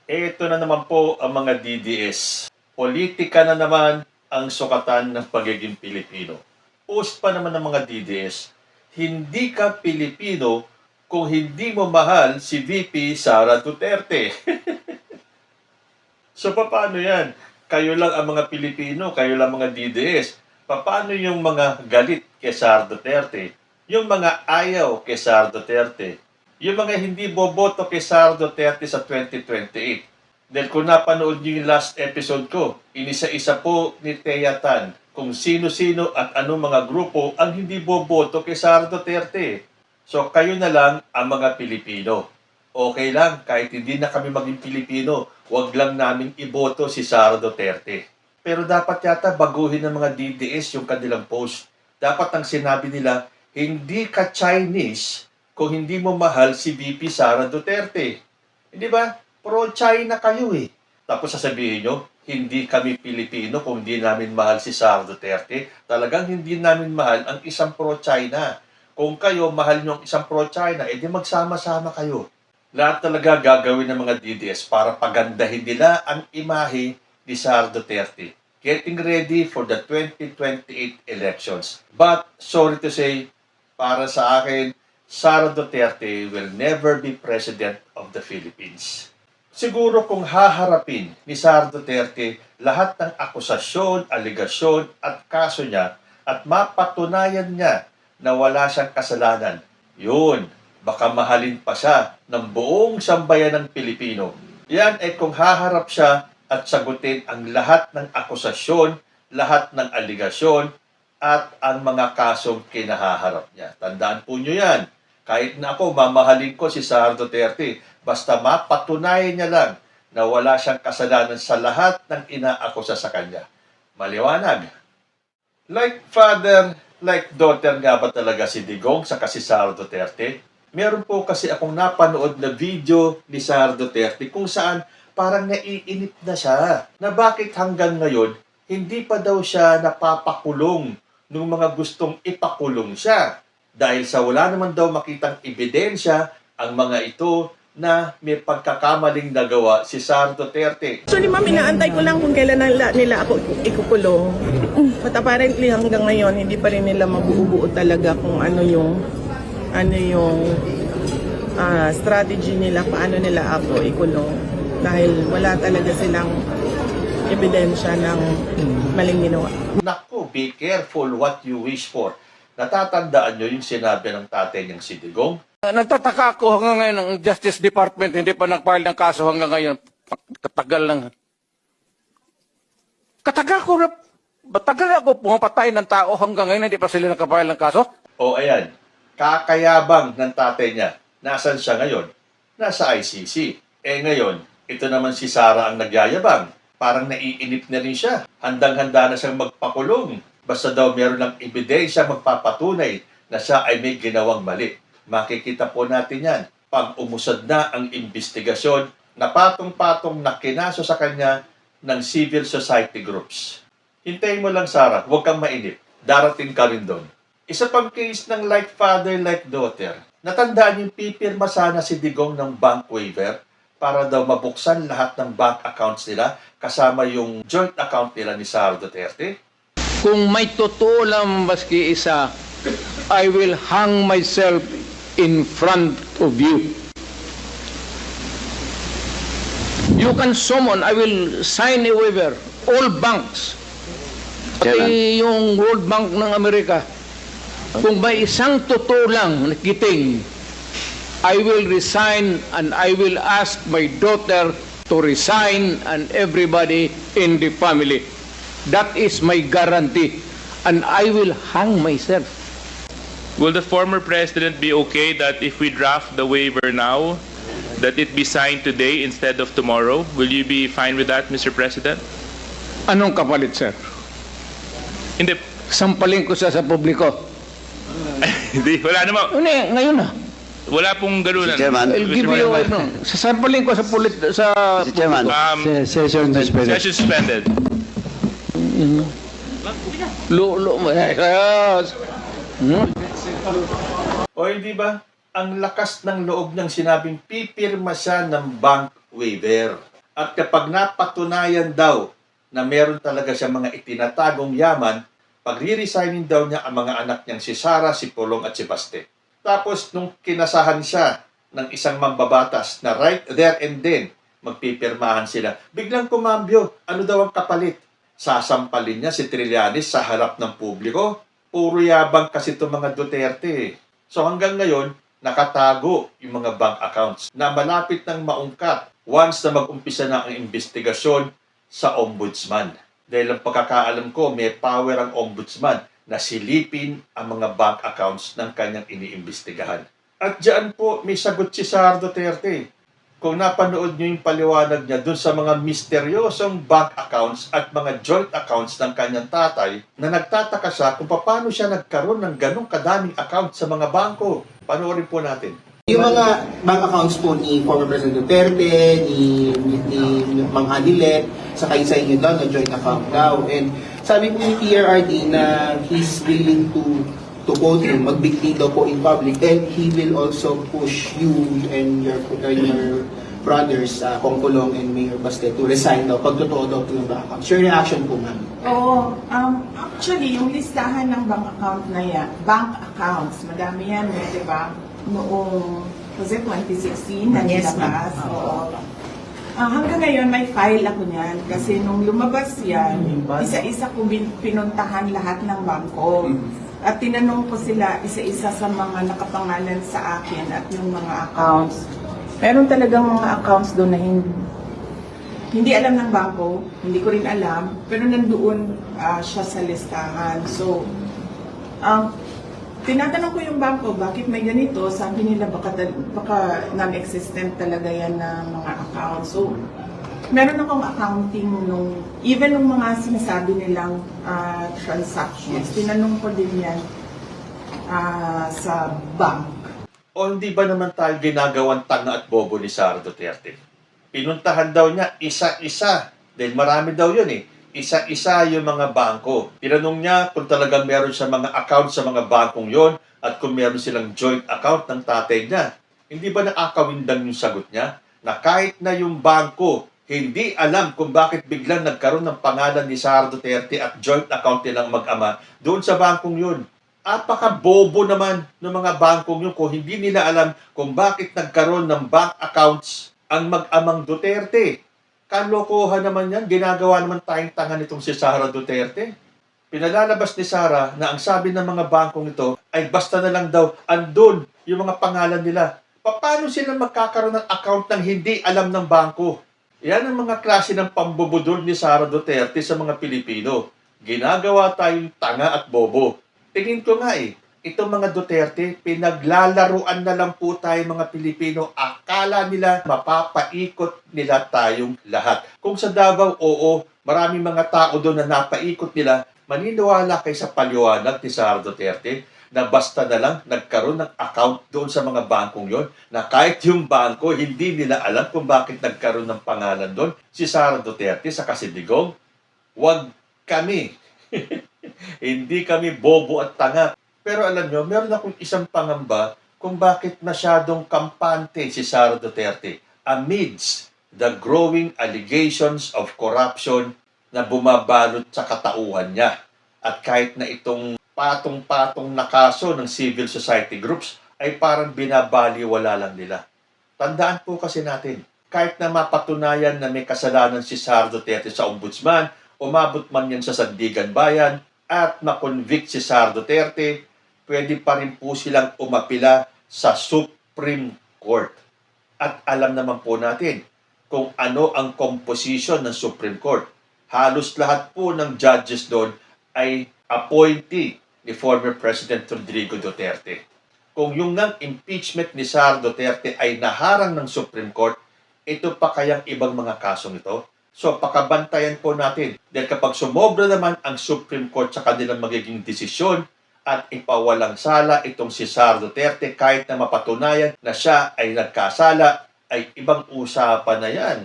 Ito na naman po ang mga DDS. Politika na naman ang sukatan ng pagiging Pilipino. Post pa naman ng mga DDS, hindi ka Pilipino kung hindi mo mahal si VP Sara Duterte. So paano yan? Kayo lang ang mga Pilipino, kayo lang mga DDS. Paano yung mga galit kay Sara Duterte? Yung mga ayaw kay Sara Duterte? Yung mga hindi boboto kay Sara Duterte sa 2028? Dahil kung napanood niyo yung last episode ko, inisa-isa po ni Thea Tan kung sino-sino at anong mga grupo ang hindi boboto kay Sara Duterte. So kayo na lang ang mga Pilipino. Okay lang, kahit hindi na kami maging Pilipino, wag lang namin iboto si Sara Duterte. Pero dapat yata baguhin ng mga DDS yung kanilang post. Dapat ang sinabi nila, hindi ka Chinese kung hindi mo mahal si VP Sara Duterte. Hindi ba? Pro-China kayo eh. Tapos sasabihin nyo, hindi kami Pilipino kung hindi namin mahal si Sara Duterte. Talagang hindi namin mahal ang isang pro-China. Kung kayo mahal nyo ang isang pro-China, edi magsama-sama kayo. Lahat talaga gagawin ng mga DDS para pagandahin nila ang imahe ni Sara Duterte. Getting ready for the 2028 elections. But, sorry to say, para sa akin, Sara Duterte will never be President of the Philippines. Siguro kung haharapin ni Sara Duterte lahat ng akusasyon, aligasyon at kaso niya at mapatunayan niya na wala siyang kasalanan, yun, baka mahalin pa siya ng buong sambayan ng Pilipino. Yan ay kung haharap siya at sagutin ang lahat ng akusasyon, lahat ng aligasyon at ang mga kasong kinahaharap niya. Tandaan po niyo yan. Kahit na ako, mamahalin ko si Sara Duterte, basta mapatunayan niya lang na wala siyang kasalanan sa lahat ng inaakusa sa kanya. Maliwanag. Like father, like daughter nga ba talaga si Digong sa si Sara Duterte? Meron po kasi akong napanood na video ni Sara Duterte kung saan parang naiinip na siya na bakit hanggang ngayon hindi pa daw siya napapakulong ng mga gustong ipakulong siya. Dahil sa wala naman daw makitang ebidensya ang mga ito na may pagkakamaling nagawa si Sara Duterte. Actually, ma'am, inaantay ko lang kung kailan nila ako ikukulong. But apparently, hanggang ngayon, hindi pa rin nila mabubuo talaga kung ano yung strategy nila, paano nila ako ikulong. Dahil wala talaga silang ebidensya ng maling ginawa. Naku, be careful what you wish for. Natatandaan nyo yung sinabi ng tatay niyang si Digong? Nagtataka ako hanggang ngayon ng Justice Department hindi pa nag-file ng kaso hanggang ngayon. Katagal lang. Batagal ako pumapatay ng tao hanggang ngayon hindi pa sila nag-file ng kaso? O ayan, kakayabang ng tatay niya. Nasaan siya ngayon? Nasa ICC. Ngayon, ito naman si Sara ang nagyayabang. Parang naiinip na rin siya. Handang-handa na siyang magpakulong. Basta daw meron ng ebidensya magpapatunay na siya ay may ginawang mali. Makikita po natin yan. Pag umusad na ang investigasyon na patong-patong na kinaso sa kanya ng civil society groups. Hintayin mo lang, Sara. Huwag kang mainip. Darating ka rin doon. Isa pang case ng like father, like daughter. Natandaan yung pipirma sana si Digong ng bank waiver para daw mabuksan lahat ng bank accounts nila kasama yung joint account nila ni Sara Duterte. Kung may totoo lang maski isa, I will hang myself in front of you. You can summon, I will sign a waiver, all banks, pati yung World Bank ng Amerika. Kung may isang totoo lang nakiting, I will resign and I will ask my daughter to resign and everybody in the family. That is my guarantee. And I will hang myself. Will the former president be okay that if we draft the waiver now, that it be signed today instead of tomorrow? Will you be fine with that, Mr. President? Anong kapalit, sir? Hindi. Sampalin ko siya sa publiko. Hindi, wala naman. Ngayon na. Wala pong ganunan. Mr. Chairman. I'll give you, sasampalin ko sa Mr. Chairman. Session suspended. O hindi ba? Ang lakas ng loob ng sinabing pipirma siya ng bank waiver. At kapag napatunayan daw na meron talaga siya mga itinatagong yaman, pagre-resignin daw niya ang mga anak niyang si Sara, si Pulong at si Baste. Tapos nung kinasahan siya ng isang mambabatas na right there and then, magpipirmahan sila. Biglang kumambyo. Ano daw ang kapalit? Sasampalin niya si Trillanes sa harap ng publiko. Puro yabang kasi itong mga Duterte. So hanggang ngayon, nakatago yung mga bank accounts na malapit ng maungkat once na mag-umpisa na ang investigasyon sa ombudsman. Dahil ang pagkakaalam ko, may power ang ombudsman na silipin ang mga bank accounts ng kanyang iniimbestigahan. At diyan po may sagot si Sara Duterte. Kung napanood niyo yung paliwanag niya dun sa mga misteryosong bank accounts at mga joint accounts ng kanyang tatay, na nagtataka siya kung paano siya nagkaroon ng ganong kadaming account sa mga bangko. Panoorin po natin. Yung mga bank accounts po ni former President Duterte, ni Mang Adilet, sa isa inyo daw na joint account daw. And sabi po ni PRRD na he's willing to quote him, magbigti daw po in public, and he will also push you and your brothers, Kong Kulong and Mayor Baste, to resign daw, pag totoo daw po yung bank accounts. Your reaction po, ma'am? Oo. Actually, yung listahan ng bank account na yan, bank accounts, madami yan, di ba? Noong, was it 2016 na nilabas? Oo. Hanggang ngayon, may file ako niyan. Kasi nung lumabas yan, isa-isa ko pinuntahan lahat ng bangko. At tinanong ko sila isa-isa sa mga nakapangalan sa akin at yung mga accounts. Meron talagang mga accounts doon na hindi alam ng bangko, hindi ko rin alam, pero nandoon siya sa listahan. So, tinatanong ko yung bangko, bakit may ganito? Sabi nila baka non-existent talaga yan na mga accounts. So, meron akong accounting even nung mga sinasabi nilang transactions. Tinanong ko din yan sa bank. O hindi ba naman tayo ginagawang tanga at bobo ni Sara Duterte? Pinuntahan daw niya isa-isa. Dahil marami daw yun eh. Isa-isa yung mga bangko. Tinanong niya kung talagang meron siya mga account sa mga bangkong yon at kung meron silang joint account ng tatay niya. Hindi ba nakakawindang yung sagot niya? Na kahit na yung bangko hindi alam kung bakit biglang nagkaroon ng pangalan ni Sara Duterte at joint account nilang mag-ama doon sa bangkong yun. Apaka-bobo naman ng mga bangkong yun kung hindi nila alam kung bakit nagkaroon ng bank accounts ang mag-amang Duterte. Kalokohan naman yan. Ginagawa naman tayong tanga nitong si Sara Duterte. Pinalalabas ni Sara na ang sabi ng mga bangkong ito ay basta na lang daw andun yung mga pangalan nila. Paano sila magkakaroon ng account ng hindi alam ng bangko? Yan ang mga klase ng pambubudol ni Sara Duterte sa mga Pilipino. Ginagawa tayong tanga at bobo. Tingin ko nga itong mga Duterte, pinaglalaruan na lang po tayo mga Pilipino. Akala nila mapapaikot nila tayong lahat. Kung sa Davao, oo, maraming mga tao doon na napaikot nila, maniniwala kayo sa paliwanag ni Sara Duterte na basta na lang nagkaroon ng account doon sa mga bangkong yon na kahit yung bangko, hindi nila alam kung bakit nagkaroon ng pangalan doon si Sara Duterte sa Kasidigong. Huwag kami. Hindi kami bobo at tanga. Pero alam nyo, meron akong isang pangamba kung bakit masyadong kampante si Sara Duterte amidst the growing allegations of corruption na bumabalot sa katauhan niya. At kahit na itong patong-patong na kaso ng civil society groups ay parang binabaliwala lang nila. Tandaan po kasi natin, kahit na mapatunayan na may kasalanan si Sara Duterte sa ombudsman, umabot man yan sa Sandigan Bayan, at makonvict si Sara Duterte, pwede pa rin po silang umapila sa Supreme Court. At alam naman po natin kung ano ang composition ng Supreme Court. Halos lahat po ng judges doon ay appointee ni former President Rodrigo Duterte. Kung yung impeachment ni Sara Duterte ay naharang ng Supreme Court, ito pa kayang ibang mga kasong ito? So, pakabantayan po natin. Dahil kapag sumobra naman ang Supreme Court sa kanilang magiging desisyon at ipawalang sala itong si Sara Duterte kahit na mapatunayan na siya ay nagkasala, ay ibang usapan na yan.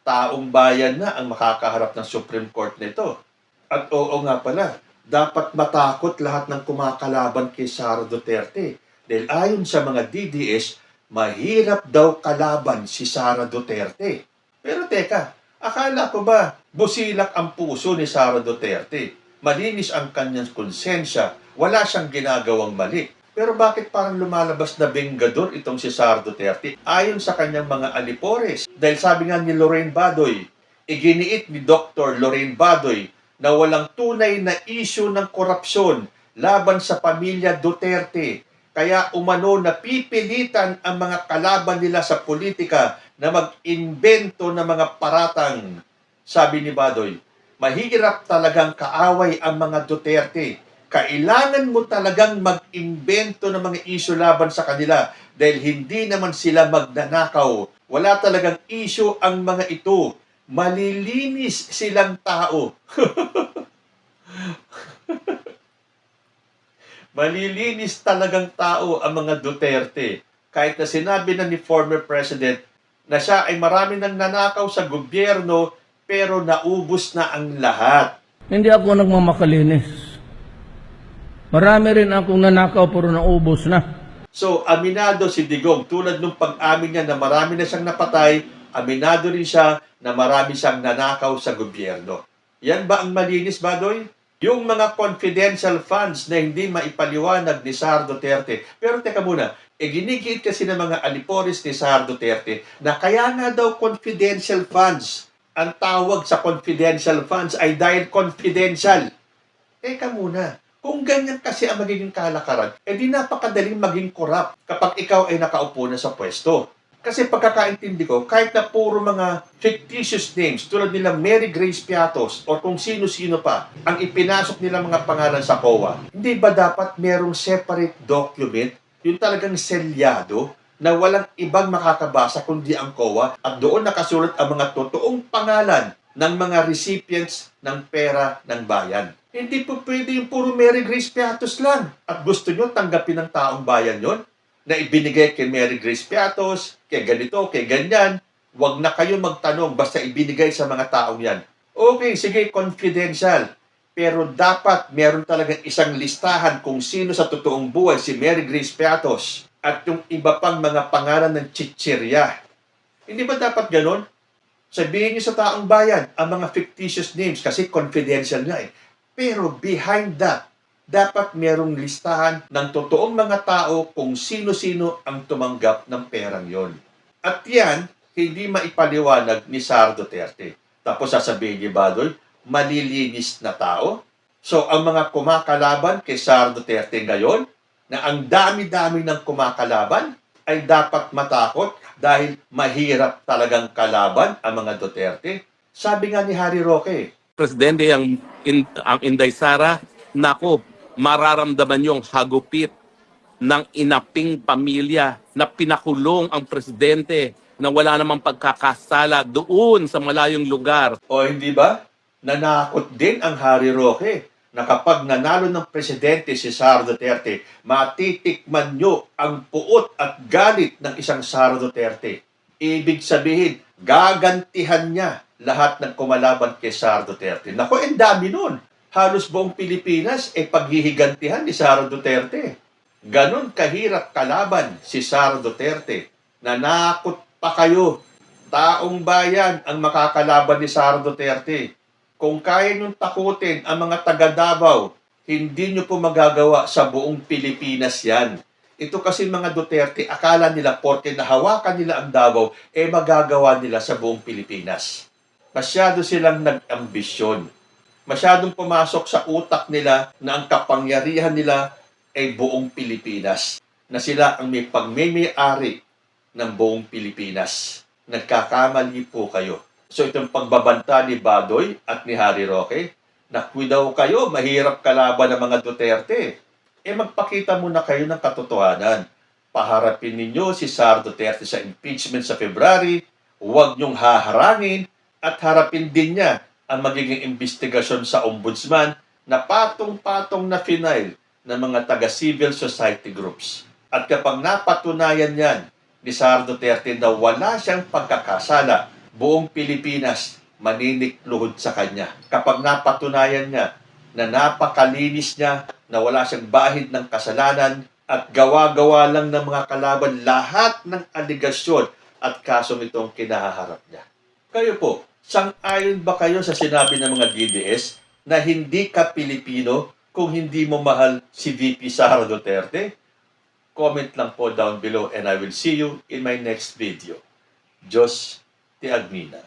Taong bayan na ang makakaharap ng Supreme Court nito. At oo nga pala, dapat matakot lahat ng kumakalaban kay Sara Duterte. Dahil ayon sa mga DDS, mahirap daw kalaban si Sara Duterte. Pero teka, akala ko ba busilak ang puso ni Sara Duterte? Malinis ang kanyang konsensya, wala siyang ginagawang mali. Pero bakit parang lumalabas na bengador itong si Sara Duterte ayon sa kanyang mga alipores? Dahil sabi nga ni Lorraine Badoy, iginiit ni Dr. Lorraine Badoy na walang tunay na issue ng korupsyon laban sa pamilya Duterte. Kaya umano na pipilitan ang mga kalaban nila sa politika na mag-imbento ng mga paratang. Sabi ni Badoy, mahirap talagang kaaway ang mga Duterte. Kailangan mo talagang mag-imbento ng mga issue laban sa kanila dahil hindi naman sila magnanakaw. Wala talagang issue ang mga ito. Malilinis silang tao. Malilinis talagang tao ang mga Duterte. Kahit na sinabi na ni former President na siya ay marami nang nanakaw sa gobyerno pero naubos na ang lahat. Hindi ako nagmamakalinis. Marami rin akong nanakaw pero naubos na. So, aminado si Digong. Tulad nung pag-amin niya na marami na siyang napatay, aminado rin siya na marami siyang nanakaw sa gobyerno. Yan ba ang malinis, Badoy? Yung mga confidential funds na hindi maipaliwanag ni Sara Duterte. Pero teka muna, ginigit kasi ng mga alipores ni Sara Duterte na kaya nga daw confidential funds. Ang tawag sa confidential funds ay dahil confidential. Teka muna, kung ganyan kasi ang magiging kalakaran, di napakadaling maging corrupt kapag ikaw ay nakaupo na sa pwesto. Kasi pagkakaintindi ko, kahit na puro mga fictitious names, tulad nila Mary Grace Piatos o kung sino-sino pa, ang ipinasok nila mga pangalan sa COA, hindi ba dapat merong separate document, yung talagang selyado, na walang ibang makakabasa kundi ang COA, at doon nakasulat ang mga totoong pangalan ng mga recipients ng pera ng bayan. Hindi po pwede yung puro Mary Grace Piatos lang. At gusto nyo tanggapin ng taong bayan yon na ibinigay kay Mary Grace Piatos, kay ganito, kay ganyan. Huwag na kayo magtanong, basta ibinigay sa mga taong yan. Okay, sige, confidential. Pero dapat meron talagang isang listahan kung sino sa totoong buhay si Mary Grace Piatos at yung iba pang mga pangalan ng chichirya. Hindi ba dapat ganon? Sabihin niyo sa taong bayan ang mga fictitious names kasi confidential nga eh. Pero behind that, dapat merong listahan ng totoong mga tao kung sino-sino ang tumanggap ng perang yon. At yan, hindi maipaliwanag ni Sara Duterte. Tapos sasabihin ni Badoy, malilinis na tao. So, ang mga kumakalaban kay Sara Duterte ngayon, na ang dami-dami ng kumakalaban, ay dapat matakot dahil mahirap talagang kalaban ang mga Duterte. Sabi nga ni Harry Roque, Presidente ang Inday Sara, nako, mararamdaman yung hagupit ng inaping pamilya na pinakulong ang presidente na wala namang pagkakasala doon sa malayong lugar. o hindi ba? Nanakot din ang Harry Roque na kapag nanalo ng presidente si Sara Duterte, matitikman nyo ang puot at galit ng isang Sara Duterte. Ibig sabihin, gagantihan niya lahat ng kumalaban kay Sara Duterte. Naku, ang dami nun. Halos buong Pilipinas ay paghihigantihan ni Sara Duterte. Ganon kahirap kalaban si Sara Duterte. Nanakot pa kayo. Taong bayan ang makakalaban ni Sara Duterte. Kung kaya niyong takutin ang mga taga Davao, hindi niyo po magagawa sa buong Pilipinas yan. Ito kasi mga Duterte, akala nila porke nahawakan nila ang Davao, magagawa nila sa buong Pilipinas. Masyado silang nag-ambisyon. Masyadong pumasok sa utak nila na ang kapangyarihan nila ay buong Pilipinas. Na sila ang may pagmimay-ari ng buong Pilipinas. Nagkakamali po kayo. So itong pagbabanta ni Badoy at ni Harry Roque, nakwi daw kayo, mahirap kalaban ng mga Duterte. Magpakita muna kayo ng katotohanan. Paharapin ninyo si Sara Duterte sa impeachment sa February, huwag niyong haharangin, at harapin din niya ang magiging investigasyon sa ombudsman na patong-patong na final ng mga taga-civil society groups. At kapag napatunayan yan ni Sara Duterte na wala siyang pagkakasala, buong Pilipinas maninikluhod sa kanya. Kapag napatunayan niya na napakalinis niya, na wala siyang bahid ng kasalanan at gawa-gawa lang ng mga kalaban lahat ng aligasyon at kasong itong kinaharap niya. Kayo po, sang-ayon ba kayo sa sinabi ng mga DDS na hindi ka Pilipino kung hindi mo mahal si VP Sara Duterte? Comment lang po down below and I will see you in my next video. Diyos te Agmina.